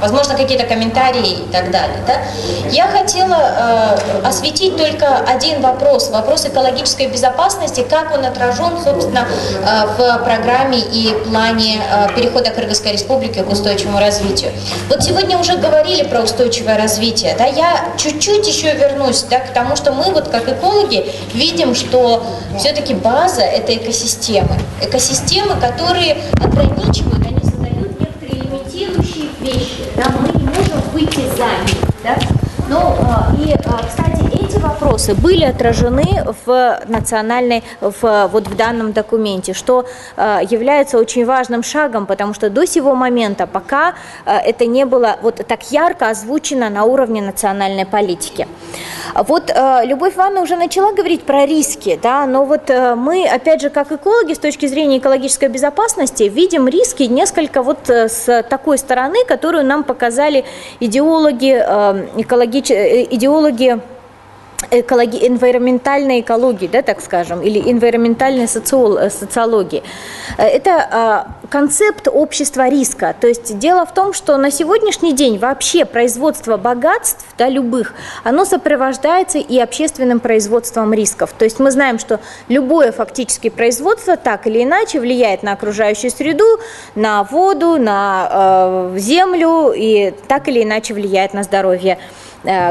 возможно, какие-то комментарии и так далее. Да? Я хотела осветить только один вопрос, вопрос экологической безопасности, как он отражен, собственно, в программе и плане перехода Кыргызской Республики к устойчивому развитию. Вот сегодня уже говорили про устойчивое развитие, да? Я чуть-чуть еще вернусь, да, к тому, что мы вот как экологи видим, что все-таки база – это экосистемы. Экосистемы, которые ограничивают, они создают некоторые лимитирующие вещи. Да? Мы не можем выйти за них. Да? Ну, кстати, эти вопросы были отражены в национальной, вот в данном документе, что является очень важным шагом, потому что до сего момента пока это не было вот так ярко озвучено на уровне национальной политики. Вот Любовь Ивановна уже начала говорить про риски, да, но вот мы, опять же, как экологи, с точки зрения экологической безопасности, видим риски несколько вот с такой стороны, которую нам показали идеологи, энвайроментальной экологии, да, так скажем, или энвайроментальной социологии. Это концепт общества риска. То есть дело в том, что на сегодняшний день вообще производство богатств, да, любых, оно сопровождается и общественным производством рисков. То есть мы знаем, что любое фактически производство так или иначе влияет на окружающую среду, на воду, на землю и так или иначе влияет на здоровье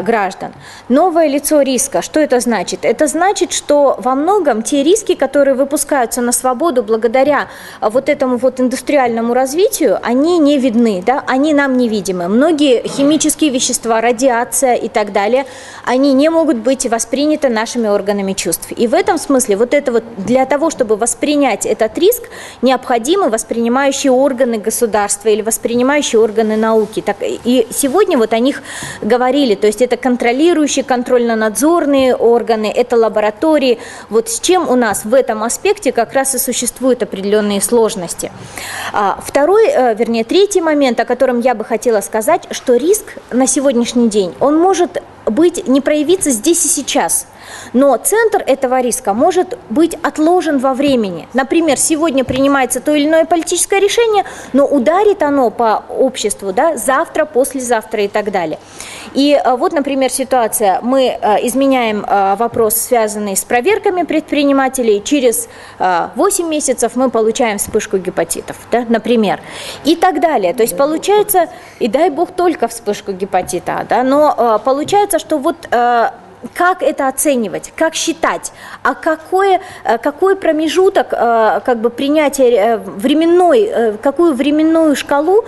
граждан. Новое лицо риска. Что это значит? Это значит, что во многом те риски, которые выпускаются на свободу благодаря вот этому вот индустриальному развитию, они не видны, да? Они нам невидимы. Многие химические вещества, радиация и так далее, они не могут быть восприняты нашими органами чувств. И в этом смысле вот это вот для того, чтобы воспринять этот риск, необходимы воспринимающие органы государства или воспринимающие органы науки. Так, и сегодня вот о них говорили. То есть это контролирующие, контрольно-надзорные органы, это лаборатории. Вот с чем у нас в этом аспекте как раз и существуют определенные сложности. Третий момент, о котором я бы хотела сказать, что риск на сегодняшний день, он может не проявиться здесь и сейчас. Но центр этого риска может быть отложен во времени. Например, сегодня принимается то или иное политическое решение, но ударит оно по обществу, да, завтра, послезавтра и так далее. И вот, например, ситуация. Мы изменяем вопрос, связанный с проверками предпринимателей. Через 8 месяцев мы получаем вспышку гепатитов, да, например. И так далее. То есть получается, и дай бог только вспышку гепатита, да, но получается, что вот... Как это оценивать, как считать, какой промежуток как бы принятия какую временную шкалу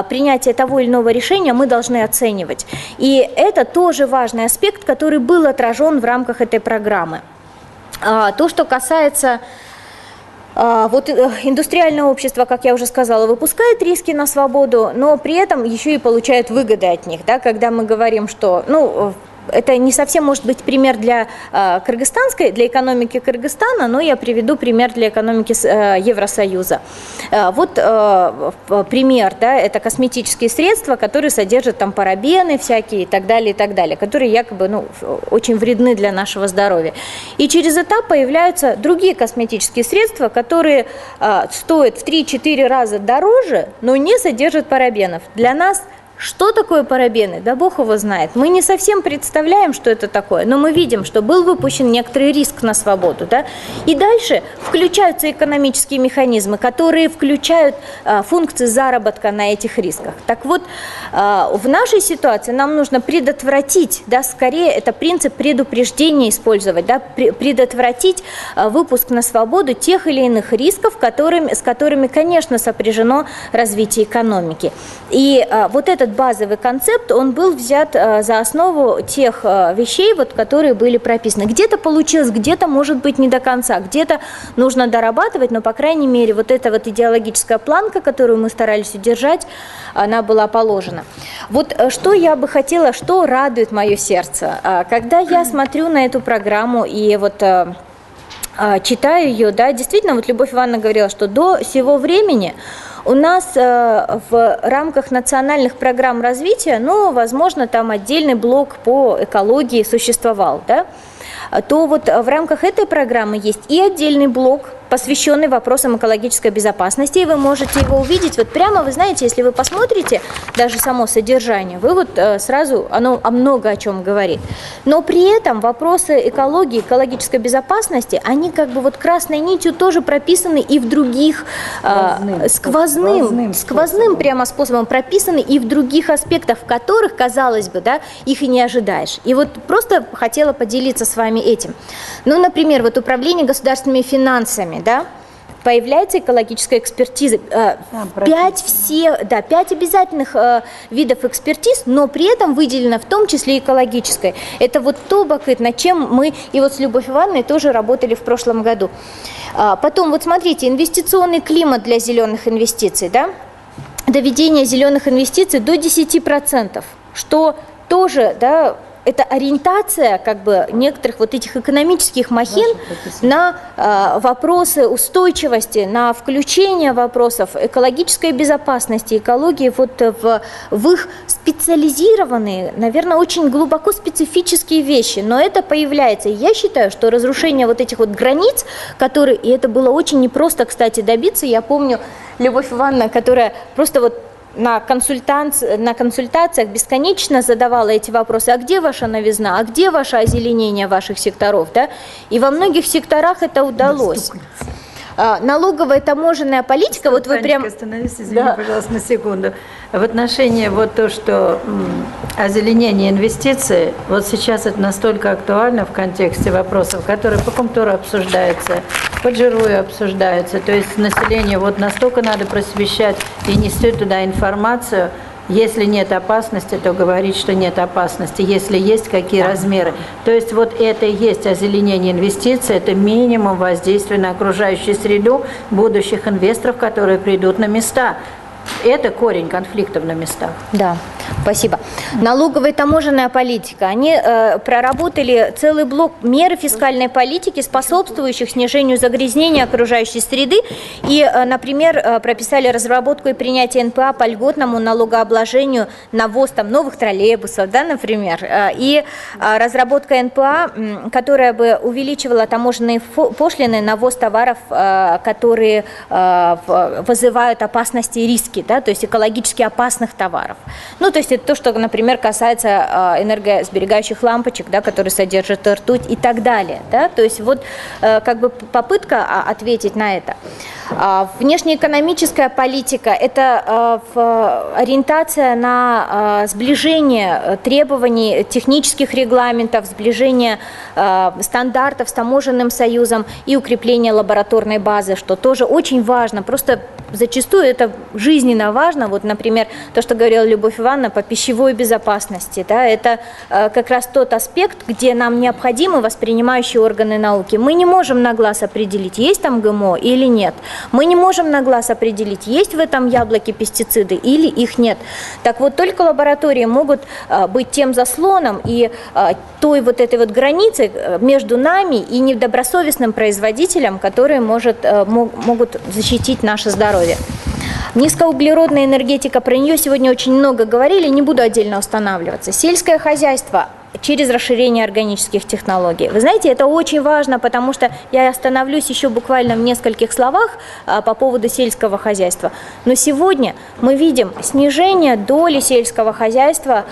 принятия того или иного решения мы должны оценивать. И это тоже важный аспект, который был отражен в рамках этой программы. То, что касается... Вот индустриальное общество, как я уже сказала, выпускает риски на свободу, но при этом еще и получает выгоды от них. Да, когда мы говорим, что... Это не совсем может быть пример для экономики Кыргызстана, но я приведу пример для экономики Евросоюза. Вот пример, да, это косметические средства, которые содержат там парабены всякие и так далее, которые якобы очень вредны для нашего здоровья. И через этап появляются другие косметические средства, которые стоят в 3-4 раза дороже, но не содержат парабенов. Для нас что такое парабены? Да бог его знает. Мы не совсем представляем, что это такое, но мы видим, что был выпущен некоторый риск на свободу. Да? И дальше включаются экономические механизмы, которые включают функции заработка на этих рисках. Так вот, в нашей ситуации нам нужно предотвратить, да, скорее это принцип предупреждения использовать, да, предотвратить выпуск на свободу тех или иных рисков, с которыми, конечно, сопряжено развитие экономики. И вот этот базовый концепт, он был взят за основу тех вещей, вот, которые были прописаны. Где-то получилось, где-то, может быть, не до конца, где-то нужно дорабатывать, но, по крайней мере, вот эта вот идеологическая планка, которую мы старались удержать, она была положена. Вот что я бы хотела, что радует мое сердце. Когда я смотрю на эту программу и вот... читаю ее, да, действительно, вот Любовь Ивановна говорила, что до сего времени у нас в рамках национальных программ развития, возможно, там отдельный блок по экологии существовал, да, то вот в рамках этой программы есть и отдельный блок, посвященный вопросам экологической безопасности, и вы можете его увидеть вот прямо, вы знаете, если вы посмотрите даже само содержание, вы вот сразу, оно много о чем говорит. Но при этом вопросы экологии, экологической безопасности, они как бы вот красной нитью тоже прописаны и в других, сквозным прямо способом прописаны и в других аспектах, в которых, казалось бы, да, их и не ожидаешь. И вот просто хотела поделиться с вами этим. Ну, например, вот управление государственными финансами, да, появляется экологическая экспертиза. 5 обязательных видов экспертиз, но при этом выделено в том числе экологическая. Это вот то, Бакыт, над чем мы и вот с Любовью Ивановной тоже работали в прошлом году. Потом, вот смотрите, инвестиционный климат для зеленых инвестиций, да, доведение зеленых инвестиций до 10%, что тоже, да, это ориентация как бы некоторых вот этих экономических махин на вопросы устойчивости, на включение вопросов экологической безопасности, экологии вот в их специализированные, наверное, очень глубоко специфические вещи. Но это появляется. И я считаю, что разрушение вот этих вот границ, которые, и это было очень непросто, кстати, добиться. Я помню Любовь Ивановна, которая просто вот на консультациях бесконечно задавала эти вопросы. А где ваша новизна? А где ваше озеленение ваших секторов? Да? И во многих секторах это удалось. Налоговая таможенная политика, вот вы прям... Остановись, извини, пожалуйста, на секунду. В отношении вот то, что озеленение инвестиций, вот сейчас это настолько актуально в контексте вопросов, которые по Комтуру обсуждаются, по Джирую обсуждаются, то есть население вот настолько надо просвещать и нести туда информацию. Если нет опасности, то говорить, что нет опасности. Если есть, какие размеры. То есть вот это и есть озеленение инвестиций, это минимум воздействия на окружающую среду будущих инвесторов, которые придут на места. Это корень конфликтов на местах. Да, спасибо. Налоговая и таможенная политика. Они проработали целый блок мер фискальной политики, способствующих снижению загрязнения окружающей среды. И, например, прописали разработку и принятие НПА по льготному налогообложению на ввоз там, новых троллейбусов, да, например. И разработка НПА, которая бы увеличивала таможенные пошлины на ввоз товаров, которые вызывают опасности и риски. Да, то есть экологически опасных товаров. Ну, то есть это то, что, например, касается энергосберегающих лампочек, да, которые содержат ртуть и так далее. Да, то есть вот как бы попытка ответить на это. Внешнеэкономическая политика – это ориентация на сближение требований технических регламентов, сближение стандартов с таможенным союзом и укрепление лабораторной базы, что тоже очень важно. Просто зачастую это жизненно важно. Вот, например, то, что говорила Любовь Ивановна по пищевой безопасности. Да, это как раз тот аспект, где нам необходимы воспринимающие органы науки. Мы не можем на глаз определить, есть там ГМО или нет. Мы не можем на глаз определить, есть в этом яблоке пестициды или их нет. Так вот, только лаборатории могут быть тем заслоном и той вот этой вот границей между нами и недобросовестным производителем, которые могут защитить наше здоровье. Низкоуглеродная энергетика, про нее сегодня очень много говорили, не буду отдельно останавливаться. Сельское хозяйство через расширение органических технологий. Вы знаете, это очень важно, потому что я остановлюсь еще буквально в нескольких словах по поводу сельского хозяйства. Но сегодня мы видим снижение доли сельского хозяйства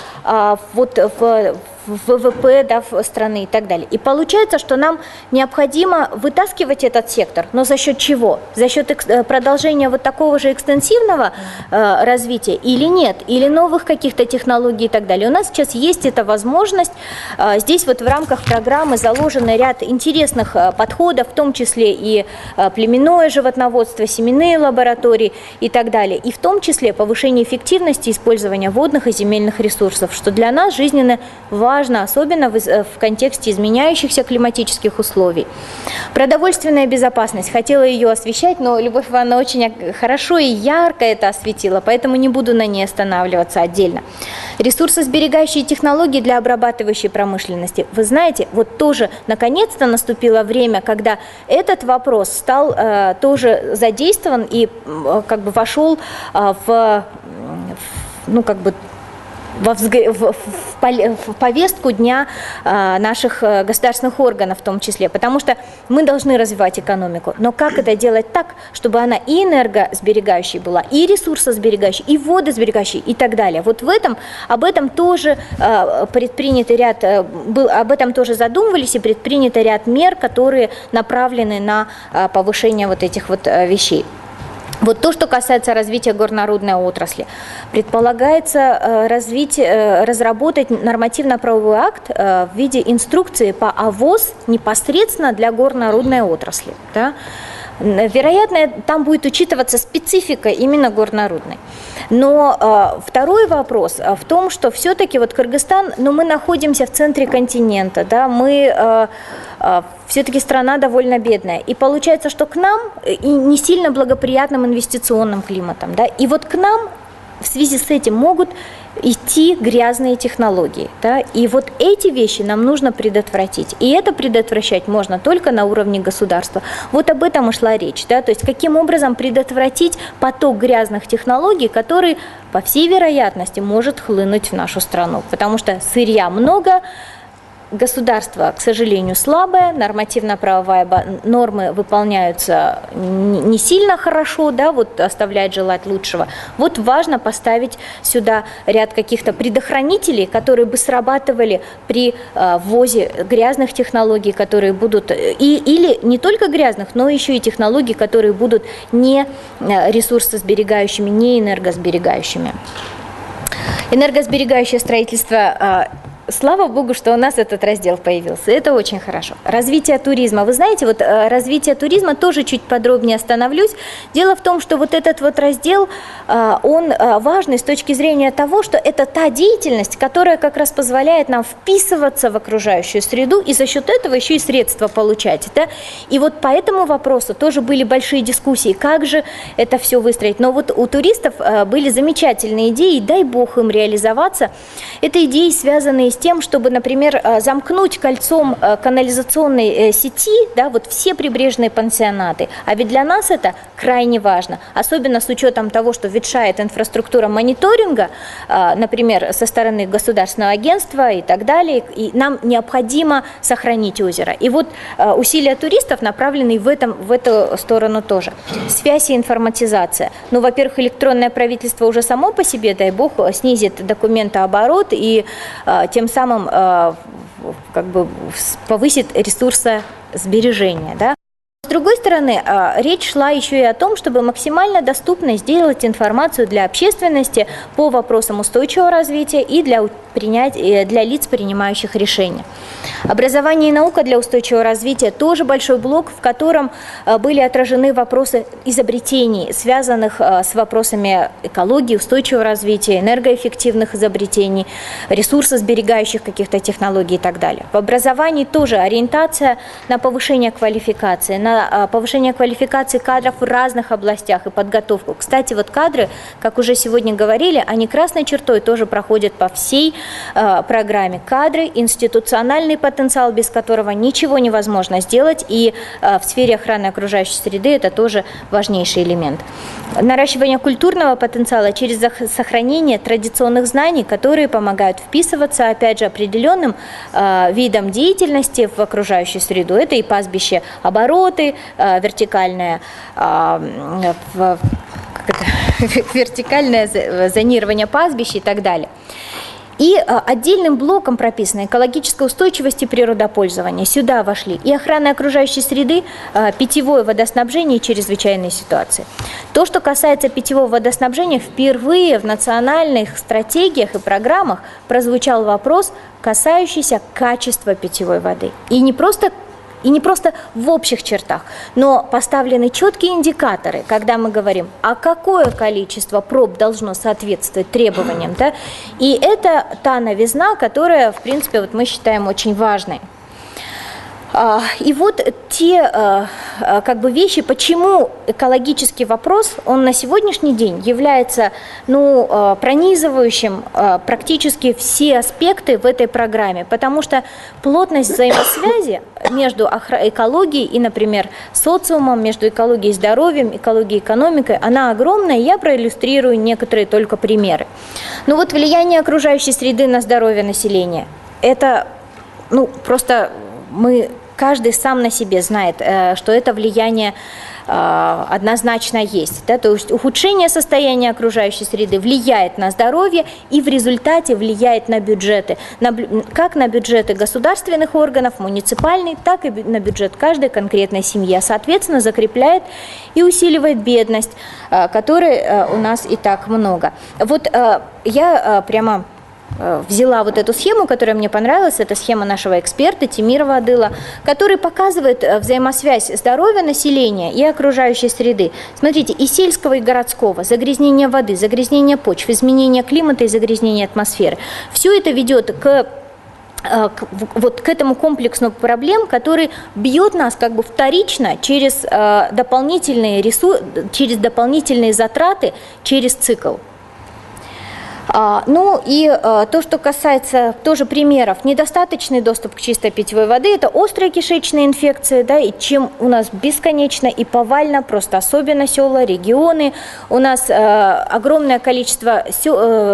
вот в ВВП, да, страны и так далее. И получается, что нам необходимо вытаскивать этот сектор, но за счет чего? За счет продолжения вот такого же экстенсивного развития или нет? Или новых каких-то технологий и так далее? У нас сейчас есть эта возможность. Здесь вот в рамках программы заложен ряд интересных подходов, в том числе и племенное животноводство, семенные лаборатории и так далее. И в том числе повышение эффективности использования водных и земельных ресурсов, что для нас жизненно важно, особенно в контексте изменяющихся климатических условий. Продовольственная безопасность. Хотела ее освещать, но Любовь Ивановна очень хорошо и ярко это осветила, поэтому не буду на ней останавливаться отдельно. Ресурсосберегающие технологии для обрабатывающей промышленности. Вы знаете, вот тоже наконец-то наступило время, когда этот вопрос стал тоже задействован и как бы вошел в повестку дня наших государственных органов в том числе, потому что мы должны развивать экономику. Но как это делать так, чтобы она и энергосберегающей была, и ресурсосберегающей, и водосберегающей, и так далее. Вот об этом тоже об этом тоже задумывались и предпринято ряд мер, которые направлены на повышение вот этих вот вещей. Вот то, что касается развития горнорудной отрасли. Предполагается разработать нормативно-правовой акт в виде инструкции по ОВОЗ непосредственно для горнорудной отрасли. Да? Вероятно, там будет учитываться специфика именно горнорудной. Но второй вопрос в том, что все-таки вот Кыргызстан, мы находимся в центре континента, да, мы все-таки страна довольно бедная. И получается, что к нам и не сильно благоприятным инвестиционным климатом. Да, и вот к нам в связи с этим могут идти грязные технологии. Да? И вот эти вещи нам нужно предотвратить. И это предотвращать можно только на уровне государства. Вот об этом и шла речь. Да? То есть каким образом предотвратить поток грязных технологий, который, по всей вероятности, может хлынуть в нашу страну. Потому что сырья много, государство, к сожалению, слабое, нормативно-правовые нормы выполняются не сильно хорошо, да, вот оставляет желать лучшего. Вот важно поставить сюда ряд каких-то предохранителей, которые бы срабатывали при ввозе грязных технологий, которые будут, или не только грязных, но еще и технологий, которые будут не ресурсосберегающими, не энергосберегающими. Энергосберегающее строительство. Слава Богу, что у нас этот раздел появился. Это очень хорошо. Развитие туризма. Вы знаете, вот развитие туризма тоже чуть подробнее остановлюсь. Дело в том, что вот этот вот раздел, он важный с точки зрения того, что это та деятельность, которая как раз позволяет нам вписываться в окружающую среду и за счет этого еще и средства получать. Да? И вот по этому вопросу тоже были большие дискуссии, как же это все выстроить. Но вот у туристов были замечательные идеи, дай бог им реализоваться. Это идеи, связанные с тем, чтобы, например, замкнуть кольцом канализационной сети, да, вот все прибрежные пансионаты. А ведь для нас это крайне важно, особенно с учетом того, что ветшает инфраструктура мониторинга, например, со стороны государственного агентства и так далее, и нам необходимо сохранить озеро. И вот усилия туристов направлены в эту сторону тоже. Связь и информатизация. Ну, во-первых, электронное правительство уже само по себе, дай бог, снизит документооборот и тем самым как бы повысит ресурсосбережение. Да? С другой стороны, речь шла еще и о том, чтобы максимально доступно сделать информацию для общественности по вопросам устойчивого развития и для лиц, принимающих решения. Образование и наука для устойчивого развития – тоже большой блок, в котором были отражены вопросы изобретений, связанных с вопросами экологии, устойчивого развития, энергоэффективных изобретений, ресурсосберегающих каких-то технологий и так далее. В образовании тоже ориентация на повышение квалификации, на повышение квалификации кадров в разных областях и подготовку. Кстати, вот кадры, как уже сегодня говорили, они красной чертой тоже проходят по всей программе. Кадры, институциональный потенциал, без которого ничего невозможно сделать, и в сфере охраны окружающей среды это тоже важнейший элемент. Наращивание культурного потенциала через сохранение традиционных знаний, которые помогают вписываться, опять же, определенным видам деятельности в окружающую среду. Это и пастбище обороты, вертикальное зонирование пастбищ и так далее. И отдельным блоком прописана экологическая устойчивость и природопользование. Сюда вошли и охрана окружающей среды, питьевое водоснабжение и чрезвычайные ситуации. То, что касается питьевого водоснабжения, впервые в национальных стратегиях и программах прозвучал вопрос, касающийся качества питьевой воды. И не просто в общих чертах, но поставлены четкие индикаторы, когда мы говорим, а какое количество проб должно соответствовать требованиям. Да? И это та новизна, которая, в принципе, вот мы считаем очень важной. И вот те как бы вещи, почему экологический вопрос, он на сегодняшний день является пронизывающим практически все аспекты в этой программе, потому что плотность взаимосвязи между экологией и, например, социумом, между экологией и здоровьем, экологией и экономикой, она огромная, и я проиллюстрирую некоторые только примеры. Ну вот влияние окружающей среды на здоровье населения, это просто каждый сам на себе знает, что это влияние однозначно есть. Да? То есть ухудшение состояния окружающей среды влияет на здоровье и в результате влияет на бюджеты. Как на бюджеты государственных органов, муниципальный, так и на бюджет каждой конкретной семьи. Соответственно, закрепляет и усиливает бедность, которой у нас и так много. Вот я прямо взяла вот эту схему, которая мне понравилась, это схема нашего эксперта Тимирова Адыла, который показывает взаимосвязь здоровья населения и окружающей среды. Смотрите, и сельского, и городского, загрязнение воды, загрязнение почв, изменение климата и загрязнение атмосферы. Все это ведет к этому комплексу проблем, который бьет нас как бы вторично через дополнительные через дополнительные затраты, через цикл. То, что касается тоже примеров, недостаточный доступ к чистой питьевой воды, это острые кишечные инфекции, да, и чем у нас бесконечно и повально, просто особенно села, регионы, у нас огромное количество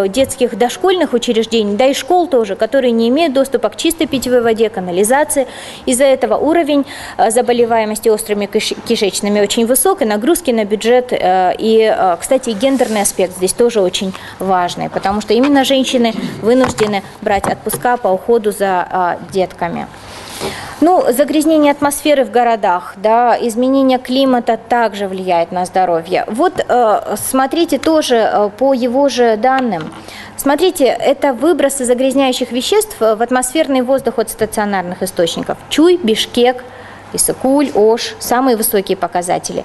детских дошкольных учреждений, да и школ тоже, которые не имеют доступа к чистой питьевой воде, канализации. Из-за этого уровень заболеваемости острыми кишечными очень высок, и нагрузки на бюджет, и, кстати, гендерный аспект здесь тоже очень важный, потому что именно женщины вынуждены брать отпуска по уходу за детками. Загрязнение атмосферы в городах, да, изменение климата также влияет на здоровье. Вот смотрите тоже по его же данным. Смотрите, это выбросы загрязняющих веществ в атмосферный воздух от стационарных источников. Чуй, Бишкек, Иссык-Куль, Ош – самые высокие показатели.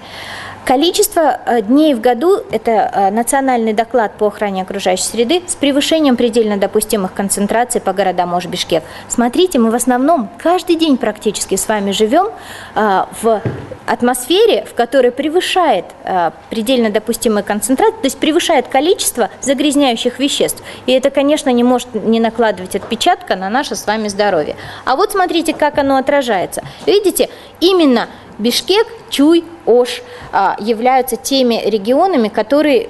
Количество дней в году – это национальный доклад по охране окружающей среды с превышением предельно допустимых концентраций по городам Ош-Бишкек. Смотрите, мы в основном каждый день практически с вами живем в атмосфере, в которой превышает предельно допустимые концентрации, то есть превышает количество загрязняющих веществ. И это, конечно, не может не накладывать отпечатка на наше с вами здоровье. А вот смотрите, как оно отражается. Видите, именно Бишкек, Чуй, Ош являются теми регионами, которые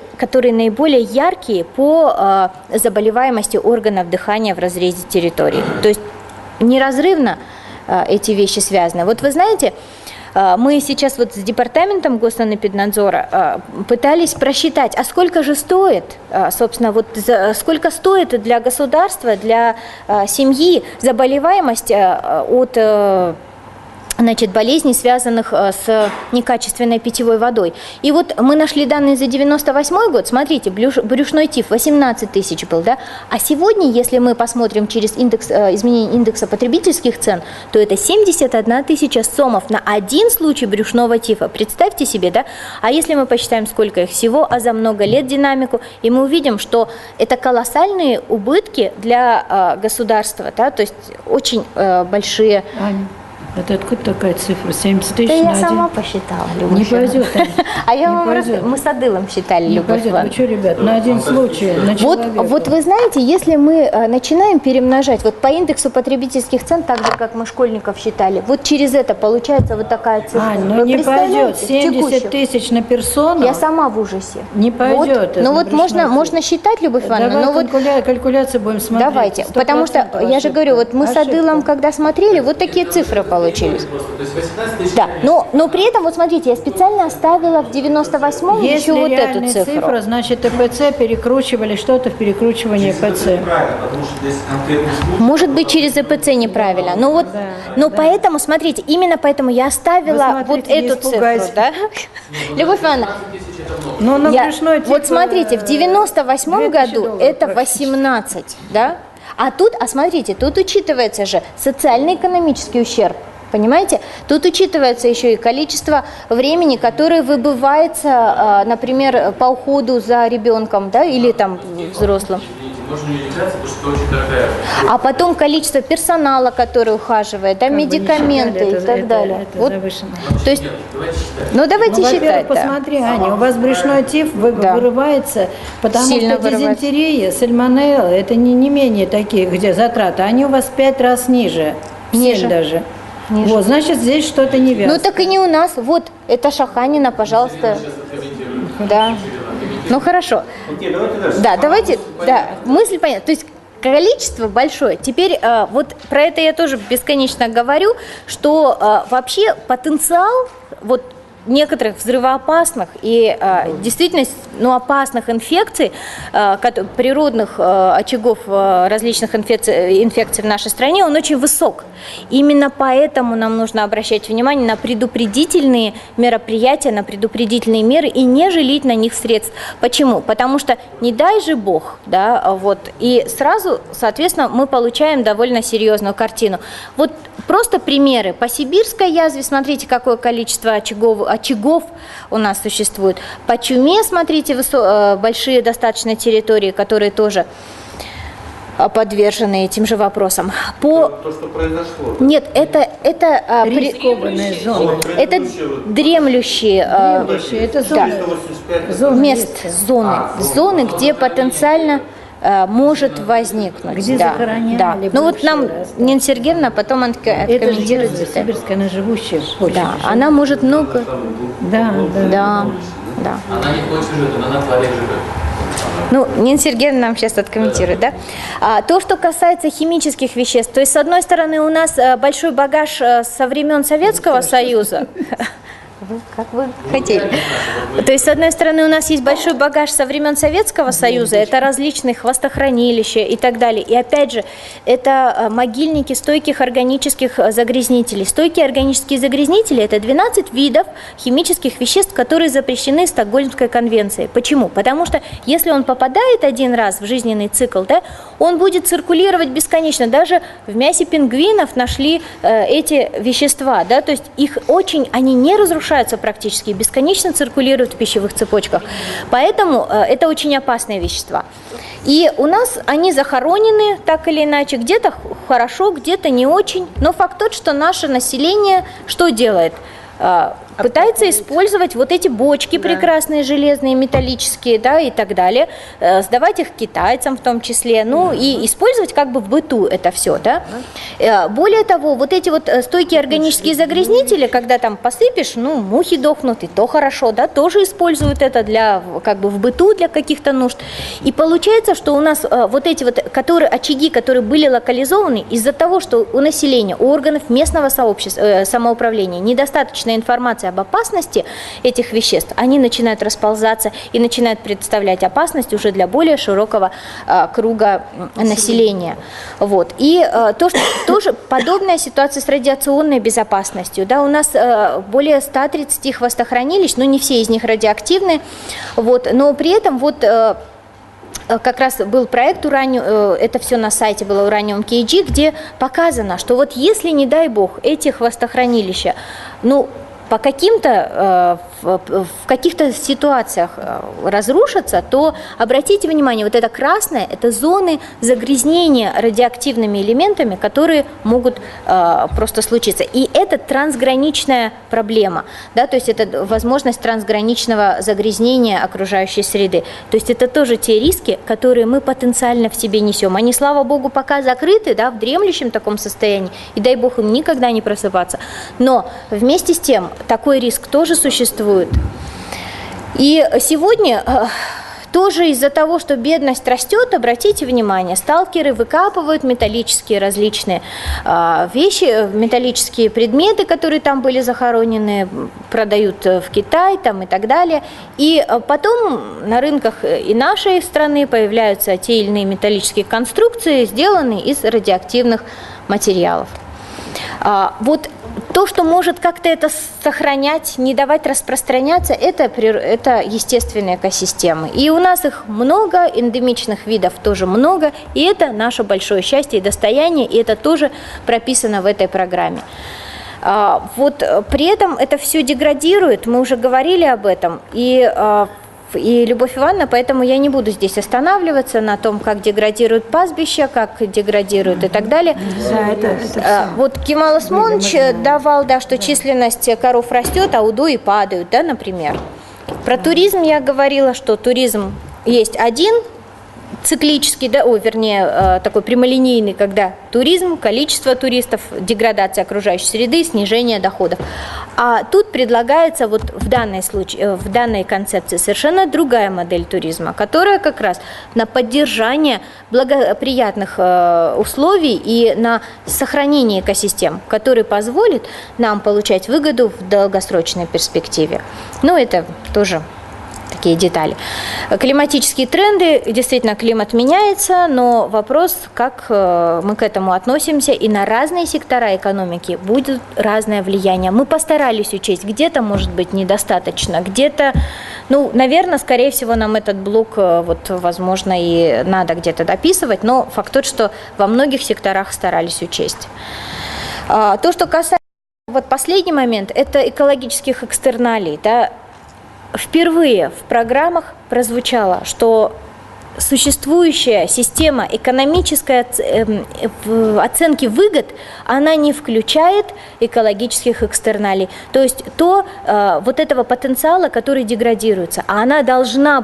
наиболее яркие по заболеваемости органов дыхания в разрезе территории. То есть неразрывно эти вещи связаны. Вот вы знаете, мы сейчас вот с департаментом Госsanэпиднадзора пытались просчитать, а сколько же стоит, собственно, сколько стоит для государства, для семьи заболеваемость от болезней, связанных с некачественной питьевой водой. И вот мы нашли данные за 98 год, смотрите, брюшной тиф 18 тысяч был, да? А сегодня, если мы посмотрим через изменение индекса потребительских цен, то это 71 тысяча сомов на один случай брюшного тифа. Представьте себе, да? А если мы посчитаем, сколько их всего, а за много лет динамику, и мы увидим, что это колоссальные убытки для государства, да? То есть очень большие... Это откуда такая цифра? 70 тысяч да на я один? Сама посчитала, Любовь. Не пойдет. А я вам мы с Адылом считали, Любовь. Не пойдет. Вы что, ребят, на один случай, на человека. Вот вы знаете, если мы начинаем перемножать, вот по индексу потребительских цен, так же, как мы школьников считали, вот через это получается вот такая цифра. Ань, не пойдет. 70 тысяч на персону. Я сама в ужасе. Не пойдет. Вот можно считать, Любовь Ивановна. Давай калькуляцию будем смотреть. Давайте, потому что, я же говорю, вот мы с Адылом, когда смотрели, вот такие цифры получились. Да, но при этом, вот смотрите, я специально оставила в 98-м еще вот эту цифру. Цифра, значит, ЭПЦ перекручивали что-то в перекручивании ЭПЦ. Может быть, через ЭПЦ неправильно. Но поэтому, смотрите, именно поэтому я оставила вот эту цифру. Да? Любовь Ивановна, вот смотрите, в 98-м году это 18, да? А смотрите, тут учитывается же социально-экономический ущерб. Понимаете? Тут учитывается еще и количество времени, которое выбывается, например, по уходу за ребенком, да, или там взрослым. можно не внедряться, потому что это очень дорогая. А потом количество персонала, который ухаживает, да, медикаменты и так далее. Это Вот, завышено. то есть, Нет, давайте считать. ну давайте Во-первых, считать, да. посмотри, Аня, у вас брюшной тиф Да. вырывается, потому Сильно что вырывается. дизентерия, сальмонелла, это не менее такие, где затраты, они у вас в 5 раз ниже, в 7 Ниже. даже. Ниже. Вот, значит, здесь что-то не вяжется. Ну так и не у нас. Вот, это Шаханина, пожалуйста. Сейчас откомментирую. Да. Ну хорошо. Окей, давайте дальше. Да, давайте, да, мысль понятна. То есть количество большое. Теперь вот про это я тоже бесконечно говорю, что вообще потенциал вот некоторых взрывоопасных и действительно опасных инфекций, природных очагов различных инфекций в нашей стране, он очень высок. Именно поэтому нам нужно обращать внимание на предупредительные мероприятия, на предупредительные меры и не жалеть на них средств. Почему? Потому что не дай же Бог, да, вот, и сразу, соответственно, мы получаем довольно серьезную картину. Вот просто примеры. По сибирской язве, смотрите, какое количество очагов у нас существует. По чуме, смотрите, большие достаточно территории, которые тоже подвержены этим же вопросам. То, что произошло. Нет, это Рискованная зона. это дремлющие Это зона. 185. зоны, где потенциально может возникнуть. Где да, захороняли да. Ну вот бывшие, нам да, Нина Сергеевна потом Это же откомментирует. язва сибирская, она живущая очень. Да, она может много. Да. Да, да. Она не хочет жить, она на твари живет. Ну, Нина Сергеевна нам сейчас откомментирует, да? То, что касается химических веществ, то есть, с одной стороны, у нас большой багаж со времен Советского Союза. Как вы хотели. То есть, с одной стороны, у нас есть большой багаж со времен Советского Союза, это различные хвостохранилища и так далее. И опять же, это могильники стойких органических загрязнителей. Стойкие органические загрязнители – это 12 видов химических веществ, которые запрещены Стокгольмской конвенцией. Почему? Потому что если он попадает один раз в жизненный цикл, да, он будет циркулировать бесконечно. Даже в мясе пингвинов нашли эти вещества, да, то есть они не разрушаются практически, бесконечно циркулируют в пищевых цепочках. Поэтому это очень опасные вещества. И у нас они захоронены так или иначе, где-то хорошо, где-то не очень. Но факт тот, что наше население что делает? Пытается использовать вот эти бочки прекрасные, железные, металлические, да, и так далее, сдавать их китайцам в том числе, ну и использовать как бы в быту это все, да. Более того, вот эти вот стойкие органические загрязнители, когда там посыпешь, ну, мухи дохнут, и то хорошо, да, тоже используют это для, как бы в быту, для каких-то нужд. И получается, что у нас вот эти вот очаги, которые были локализованы, из-за того, что у населения, у органов местного самоуправления недостаточно информации об опасности этих веществ, они начинают расползаться и начинают представлять опасность уже для более широкого круга населения. Вот. И тоже подобная ситуация с радиационной безопасностью. Да, у нас более 130 хвостохранилищ, но не все из них радиоактивны, вот, но при этом вот как раз был проект это все на сайте было Uranium KG, где показано, что вот если, не дай бог, эти хвостохранилища, ну, по каким-то, в каких-то ситуациях разрушатся, то обратите внимание, вот это красное, это зоны загрязнения радиоактивными элементами, которые могут просто случиться. И это трансграничная проблема, да, то есть это возможность трансграничного загрязнения окружающей среды. То есть это тоже те риски, которые мы потенциально в себе несем. Они, слава богу, пока закрыты, да, в дремлющем таком состоянии, и дай бог им никогда не просыпаться. Но вместе с тем, такой риск тоже существует. И сегодня тоже из-за того, что бедность растет, обратите внимание, сталкеры выкапывают металлические различные вещи, металлические предметы, которые там были захоронены, продают в Китай там, и так далее. И потом на рынках и нашей страны появляются те или иные металлические конструкции, сделанные из радиоактивных материалов. Вот то, что может как-то это сохранять, не давать распространяться, это естественные экосистемы. И у нас их много, эндемичных видов тоже много, и это наше большое счастье и достояние, и это тоже прописано в этой программе. Вот при этом это все деградирует, мы уже говорили об этом, и и Любовь Ивановна, поэтому я не буду здесь останавливаться на том, как деградируют пастбища, как деградируют и так далее. Да, это всё. Вот Кемал Осмонович давал, да, что численность коров растет, а удои падают, да, например. Про туризм я говорила, что туризм есть один, циклический, да, такой прямолинейный, когда туризм, количество туристов, деградация окружающей среды, снижение доходов. А тут предлагается вот в данной концепции совершенно другая модель туризма, которая как раз на поддержание благоприятных условий и на сохранение экосистем, который позволит нам получать выгоду в долгосрочной перспективе. Ну, это тоже такие детали. Климатические тренды, действительно, климат меняется, но вопрос, как мы к этому относимся, и на разные сектора экономики будет разное влияние. Мы постарались учесть, где-то, может быть, недостаточно, где-то, ну, наверное, скорее всего, нам этот блок, вот, возможно, и надо где-то дописывать, но факт тот, что во многих секторах старались учесть. То, что касается, вот последний момент, это экологических экстерналий, да. Впервые в программах прозвучало, что существующая система экономической оценки выгод, она не включает экологических экстерналей. То есть вот этого потенциала, который деградируется, а она должна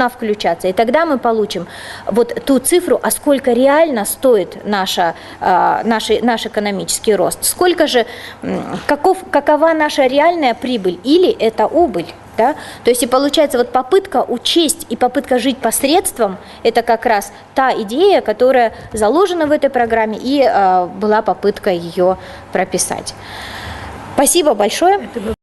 включаться. И тогда мы получим вот ту цифру, а сколько реально стоит наш экономический рост. Сколько же, какова наша реальная прибыль или это убыль. Да? То есть и получается вот попытка учесть и попытка жить посредством, это как раз та идея, которая заложена в этой программе, и была попытка ее прописать. Спасибо большое.